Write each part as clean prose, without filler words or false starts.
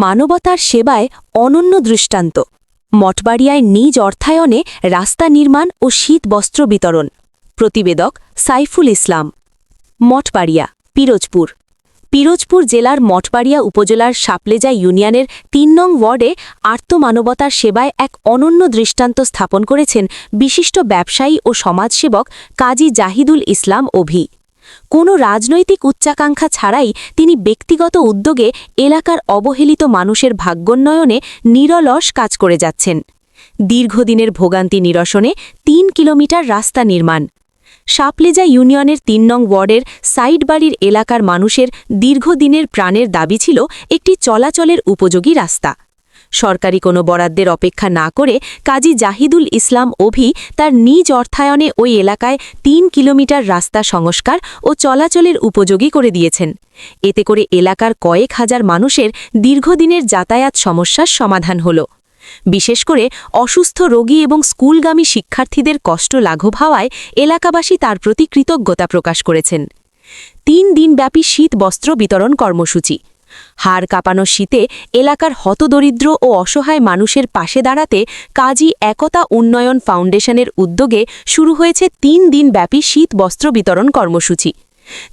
মানবতার সেবায় অনন্য দৃষ্টান্ত। মঠবাড়িয়ায় নিজ অর্থায়নে রাস্তা নির্মাণ ও শীত বস্ত্র বিতরণ। প্রতিবেদক সাইফুল ইসলাম। মঠবাড়িয়া, পিরোজপুর। পিরোজপুর জেলার মঠবাড়িয়া উপজেলার সাপলেজা ইউনিয়নের ৩ নং ওয়ার্ডে আর্তমানবতার সেবায় এক অনন্য দৃষ্টান্ত স্থাপন করেছেন বিশিষ্ট ব্যবসায়ী ও সমাজসেবক কাজী জাহিদুল ইসলাম অভি। কোনো রাজনৈতিক উচ্চাকাঙ্ক্ষা ছাড়াই তিনি ব্যক্তিগত উদ্যোগে এলাকার অবহেলিত মানুষের ভাগ্যোন্নয়নে নিরলস কাজ করে যাচ্ছেন। দীর্ঘদিনের ভোগান্তি নিরসনে ৩ কিলোমিটার রাস্তা নির্মাণ। সাপলেজা ইউনিয়নের ৩ নং ওয়ার্ডের সাইড বাড়ির এলাকার মানুষের দীর্ঘদিনের প্রাণের দাবি ছিল একটি চলাচলের উপযোগী রাস্তা। সরকারি কোনো বরাদ্দের অপেক্ষা না করে কাজী জাহিদুল ইসলাম অভি তার নিজ অর্থায়নে ওই এলাকায় ৩ কিলোমিটার রাস্তা সংস্কার ও চলাচলের উপযোগী করে দিয়েছেন। এতে করে এলাকার কয়েক হাজার মানুষের দীর্ঘদিনের যাতায়াত সমস্যার সমাধান হল। বিশেষ করে অসুস্থ রোগী এবং স্কুলগামী শিক্ষার্থীদের কষ্ট লাঘব হওয়ায় এলাকাবাসী তার প্রতি কৃতজ্ঞতা প্রকাশ করেছেন। ৩ দিনব্যাপী শীত বস্ত্র বিতরণ কর্মসূচি। হাড় কাঁপানো শীতে এলাকার হতদরিদ্র ও অসহায় মানুষের পাশে দাঁড়াতে কাজী একতা উন্নয়ন ফাউন্ডেশনের উদ্যোগে শুরু হয়েছে ৩ দিনব্যাপী শীত বস্ত্র বিতরণ কর্মসূচি।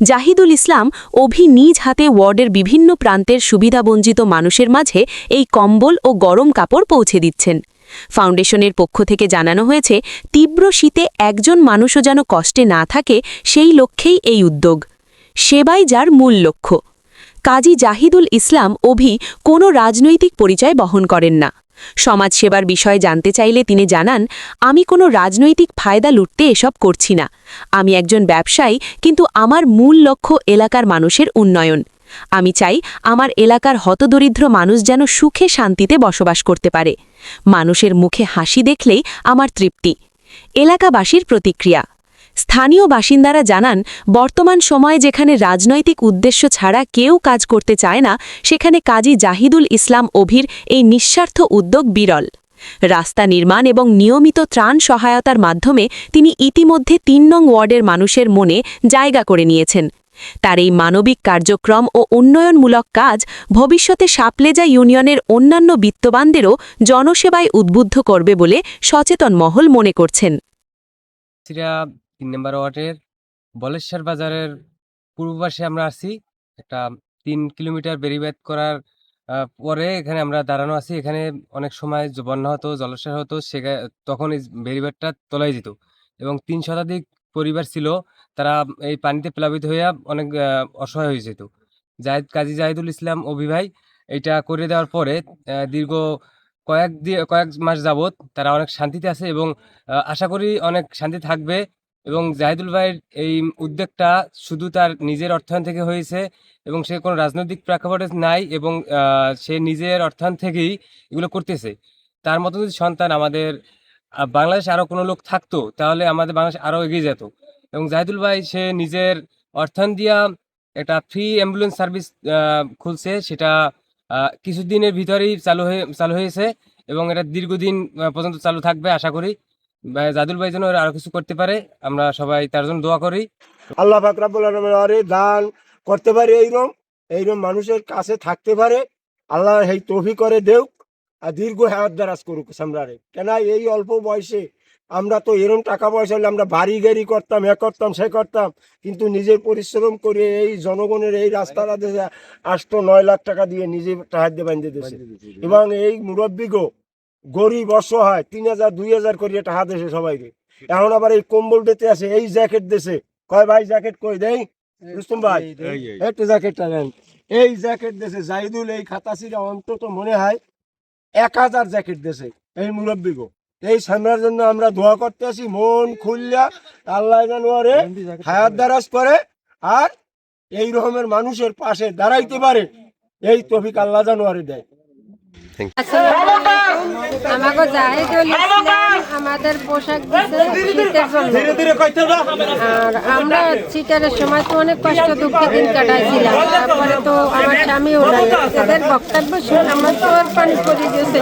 জাহিদুল ইসলাম অভি নিজ হাতে ওয়ার্ডের বিভিন্ন প্রান্তের সুবিধাবঞ্চিত মানুষের মাঝে এই কম্বল ও গরম কাপড় পৌঁছে দিচ্ছেন। ফাউন্ডেশনের পক্ষ থেকে জানানো হয়েছে, তীব্র শীতে একজন মানুষও যেন কষ্টে না থাকে সেই লক্ষ্যেই এই উদ্যোগ। সেবাই যার মূল লক্ষ্য। কাজী জাহিদুল ইসলাম অভি কোনো রাজনৈতিক পরিচয় বহন করেন না। সমাজসেবার বিষয়ে জানতে চাইলে তিনি জানান, আমি কোনো রাজনৈতিক ফায়দা লুটতে এসব করছি না। আমি একজন ব্যবসায়ী, কিন্তু আমার মূল লক্ষ্য এলাকার মানুষের উন্নয়ন। আমি চাই আমার এলাকার হতদরিদ্র মানুষ যেন সুখে শান্তিতে বসবাস করতে পারে। মানুষের মুখে হাসি দেখলেই আমার তৃপ্তি। এলাকাবাসীর প্রতিক্রিয়া। স্থানীয় বাসিন্দারা জানান, বর্তমান সময়ে যেখানে রাজনৈতিক উদ্দেশ্য ছাড়া কেউ কাজ করতে চায় না, সেখানে কাজী জাহিদুল ইসলাম অভির এই নিঃস্বার্থ উদ্যোগ বিরল। রাস্তা নির্মাণ এবং নিয়মিত ত্রাণ সহায়তার মাধ্যমে তিনি ইতিমধ্যে ৩ নং ওয়ার্ডের মানুষের মনে জায়গা করে নিয়েছেন। তার এই মানবিক কার্যক্রম ও উন্নয়নমূলক কাজ ভবিষ্যতে সাপলেজা ইউনিয়নের অন্যান্য বিত্তবানদেরও জনসেবায় উদ্বুদ্ধ করবে বলে সচেতন মহল মনে করছেন। ৩ নম্বর ওয়ার্ডের বলেশ্বর বাজারের পূর্ব পাশে আমরা আছি। একটা ৩ কিলোমিটার বেরিবাদ করার পরে এখানে আমরা দাঁড়ানো আছি। এখানে অনেক সময় বন্যা হতো, জলোচ্ছ্বাস হতো, তখন এই বেরিবাদটা তলায় যেত এবং ৩ শতাধিক পরিবার ছিল, তারা এই পানিতে প্লাবিত হইয়া অনেক অসহায় হয়ে যেত। কাজী জাহিদুল ইসলাম অভি ভাই এটা করে দেওয়ার পরে দীর্ঘ কয়েক মাস যাবত তারা অনেক শান্তিতে আছে এবং আশা করি অনেক শান্তি থাকবে। এবং জাহিদুল ভাইয়ের এই উদ্যোগটা শুধু তার নিজের অর্থায়ন থেকে হয়েছে এবং সে কোনো রাজনৈতিক প্রেক্ষাপটে নাই এবং সে নিজের অর্থায়ন থেকেই এগুলো করতেছে। তার মতো যদি সন্তান আমাদের বাংলাদেশে আরও কোনো লোক থাকতো, তাহলে আমাদের বাংলাদেশ আরও এগিয়ে যেত। এবং জাহিদুল ভাই সে নিজের অর্থায়ন দিয়া একটা ফ্রি অ্যাম্বুলেন্স সার্ভিস খুলছে। সেটা কিছুদিনের ভিতরেই চালু হয়েছে এবং এটা দীর্ঘদিন পর্যন্ত চালু থাকবে আশা করি। জাহিদুল ভাই যেন আরো কিছু করতে পারে, আমরা সবাই তার জন্য দোয়া করি। আল্লাহ পাক রব্বুল আলামিন দান করতে পারে, এইরকম মানুষের কাছে থাকতে পারে। আল্লাহ এই তৌফিক করে দেও আর দীর্ঘ হায়াত দারাজ করুক সামরারে। কেন এই অল্প বয়সে আমরা তো এরকম টাকা পয়সা হলে আমরা বাড়ি গাড়ি করতাম, করতাম সে করতাম, কিন্তু নিজের পরিশ্রম করে এই জনগণের এই রাস্তাটা 8-9 লাখ টাকা দিয়ে নিজে সাহায্য বাঁধে দিয়েছে। এবং এই মুরব্বীগো গরিব অসহায় 3000-2000 করিয়ে টাকা দেশে সবাইকে। এখন আবার এই কম্বল দিতে আছে, এই জ্যাকেট দেশে। কয় ভাই জ্যাকেট কই দেই রুস্তম ভাই, একটু জ্যাকেটটা দেন। এই জ্যাকেট দেশে জাহিদুল এই খাতাসিরা অন্তত মনে হয় 1000 জ্যাকেট দেশে এই মুরব্বীগো। এই সামরার জন্য আমরা দোয়া করতে আসি মন খুললা, আল্লাহ জানুয়ারে হায়াত দারাজ করে আর এই রকমের মানুষের পাশে দাঁড়াইতে পারে, এই তৌফিক আল্লাহ জানুয়ারে দেয়। আমাকে জাহিদুল ইসলাম আমাদের পোশাক দিচ্ছে শীতের জন্য। আর আমরা শীতের সময় তো অনেক কষ্ট দুঃখে দিন কাটাইছিলাম। তারপরে তো আমার স্বামীও নাই, এদের বক্তব্য শুনে আমার তো আর পানি পড়ে গেছে।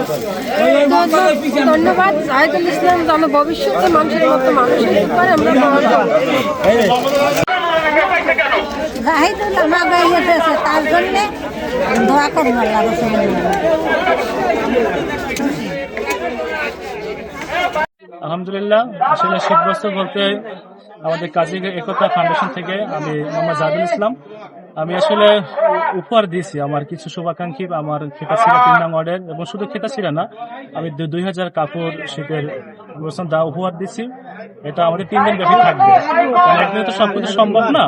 ধন্যবাদ জাহিদুল ইসলাম, যেন ভবিষ্যতে মানুষের মতো মানুষ হতে পারে। আমরা জাহিদুল আমাকে তার জন্যে দোয়া করুন আল্লাহ রসুলের নামে। আলহামদুলিল্লাহ, আসলে শীতবস্ত্র বলতে আমাদের কাজী একতা ফাউন্ডেশন থেকে আমি মোহাম্মদ জাহিদুল ইসলাম। আমি আসলে উপহার দিয়েছি আমার কিছু শুভাকাঙ্ক্ষী আমার খেতাছিরা 3 নং ওয়ার্ডের, এবং শুধু খেতাছিরা না, আমি 2000 কাপড় শীতের উপহার দিচ্ছি। এটা আমাদের 3 দিন ব্যাপী থাকবে, কারণ একদিনে তো সবকিছু সম্ভব না।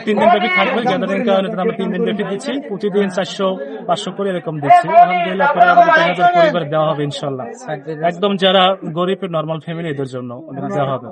3 দিন ব্যাপী থাকবে, গ্যাদারিং কারণে আমরা 3 দিন ব্যাপী দিচ্ছি। প্রতিদিন 400-500 করে এরকম দিচ্ছি। আলহামদুলিল্লাহ, করে আমাদের 3000 পরিবার দেওয়া হবে ইনশাল্লাহ। একদম যারা গরিব নর্মাল ফ্যামিলি এদের জন্য দেওয়া হবে।